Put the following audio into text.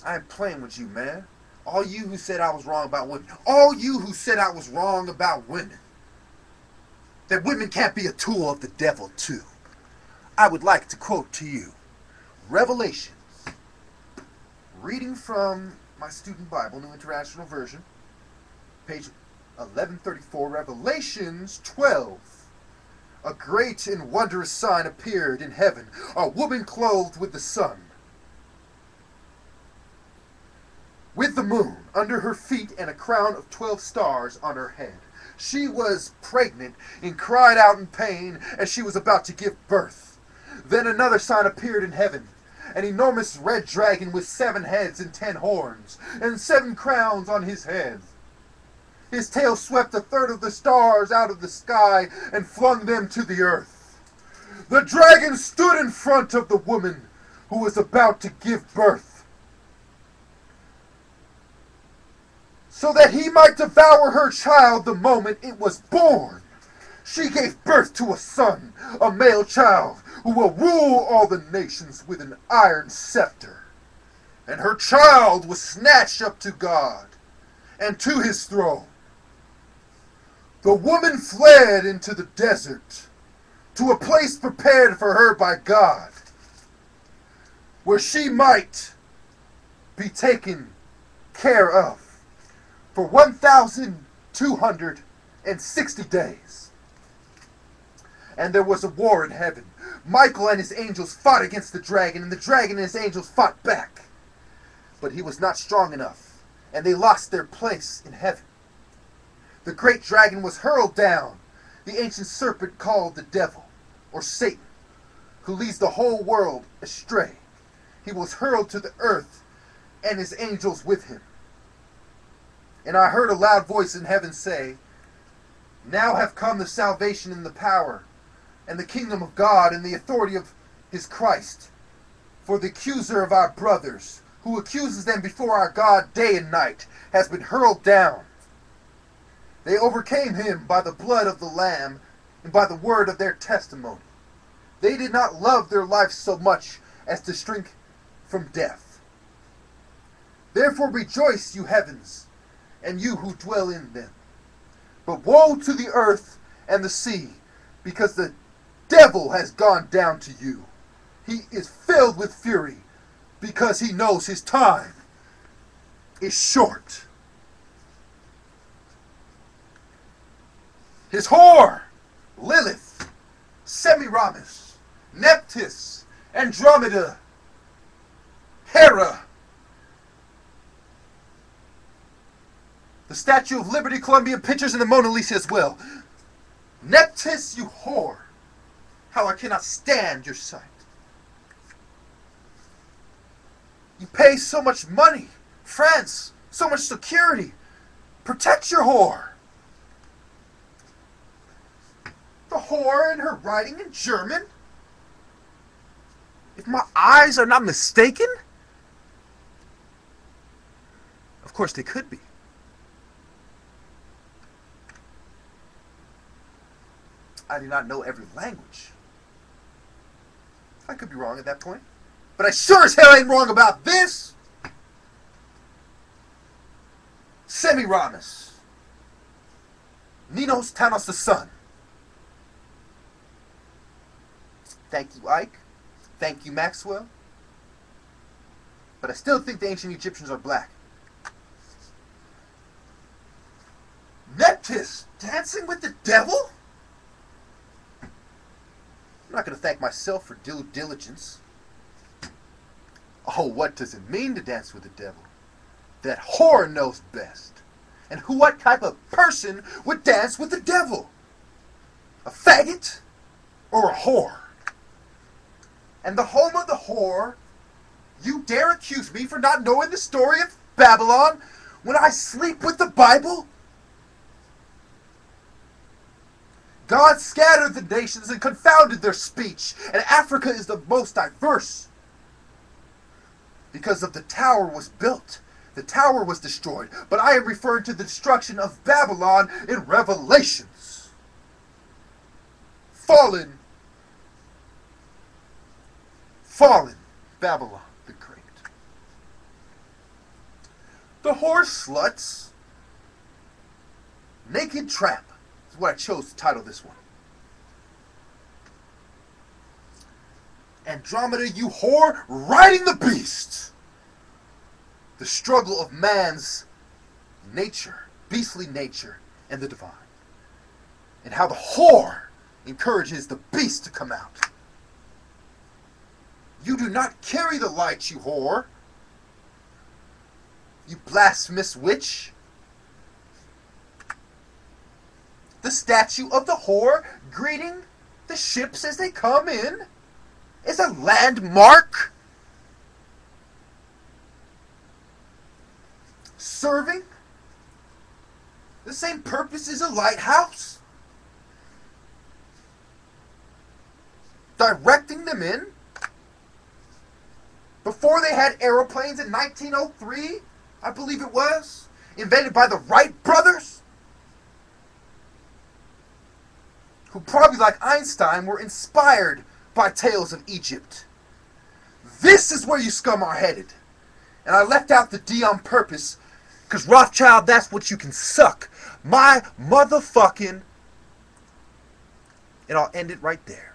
I ain't playing with you, man. All you who said I was wrong about women. All you who said I was wrong about women. That women can't be a tool of the devil, too. I would like to quote to you Revelations. Reading from my student Bible, New International Version. Page 1134. Revelations 12. A great and wondrous sign appeared in heaven. A woman clothed with the sun, with the moon under her feet, and a crown of 12 stars on her head. She was pregnant and cried out in pain as she was about to give birth. Then another sign appeared in heaven. An enormous red dragon with 7 heads and 10 horns, and 7 crowns on his head. His tail swept a third of the stars out of the sky and flung them to the earth. The dragon stood in front of the woman who was about to give birth, so that he might devour her child the moment it was born. She gave birth to a son, a male child, who will rule all the nations with an iron scepter. And her child was snatched up to God and to his throne. The woman fled into the desert, to a place prepared for her by God, where she might be taken care of for 1,260 days. And there was a war in heaven. Michael and his angels fought against the dragon, and the dragon and his angels fought back. But he was not strong enough, and they lost their place in heaven. The great dragon was hurled down, the ancient serpent called the devil, or Satan, who leads the whole world astray. He was hurled to the earth, and his angels with him. And I heard a loud voice in heaven say, "Now have come the salvation and the power, and the kingdom of God, and the authority of his Christ. For the accuser of our brothers, who accuses them before our God day and night, has been hurled down. They overcame him by the blood of the Lamb and by the word of their testimony. They did not love their life so much as to shrink from death. Therefore rejoice, you heavens, and you who dwell in them. But woe to the earth and the sea, because the devil has gone down to you. He is filled with fury, because he knows his time is short." His whore, Lilith, Semiramis, Nephthys, Andromeda, Hera, the Statue of Liberty, Columbian Pictures, and the Mona Lisa as well. Nephthys, you whore, how I cannot stand your sight. You pay so much money, France, so much security. Protect your whore. The whore and her writing in German? If my eyes are not mistaken? Of course they could be. I do not know every language. I could be wrong at that point. But I sure as hell ain't wrong about this! Semiramis. Ninos Tanos the Sun. Thank you, Ike. Thank you, Maxwell. But I still think the ancient Egyptians are black. Nephthys dancing with the devil? I'm not going to thank myself for due diligence. Oh, what does it mean to dance with the devil? That whore knows best. And what type of person would dance with the devil? A faggot or a whore? And the home of the whore, you dare accuse me for not knowing the story of Babylon when I sleep with the Bible? God scattered the nations and confounded their speech, and Africa is the most diverse. Because of the tower was built. The tower was destroyed, but I am referring to the destruction of Babylon in Revelations. Fallen Babylon the Great. The whore sluts. Naked Trap is what I chose to title this one. Andromeda, you whore, riding the beast. The struggle of man's nature, beastly nature, and the divine. And how the whore encourages the beast to come out. You do not carry the light, you whore. You blasphemous witch. The statue of the whore greeting the ships as they come in is a landmark serving the same purpose as a lighthouse, directing them in. Before they had aeroplanes in 1903, I believe it was, invented by the Wright brothers, who probably, like Einstein, were inspired by tales of Egypt. This is where you scum are headed. And I left out the D on purpose, because Rothschild, that's what you can suck. My motherfucking... And I'll end it right there.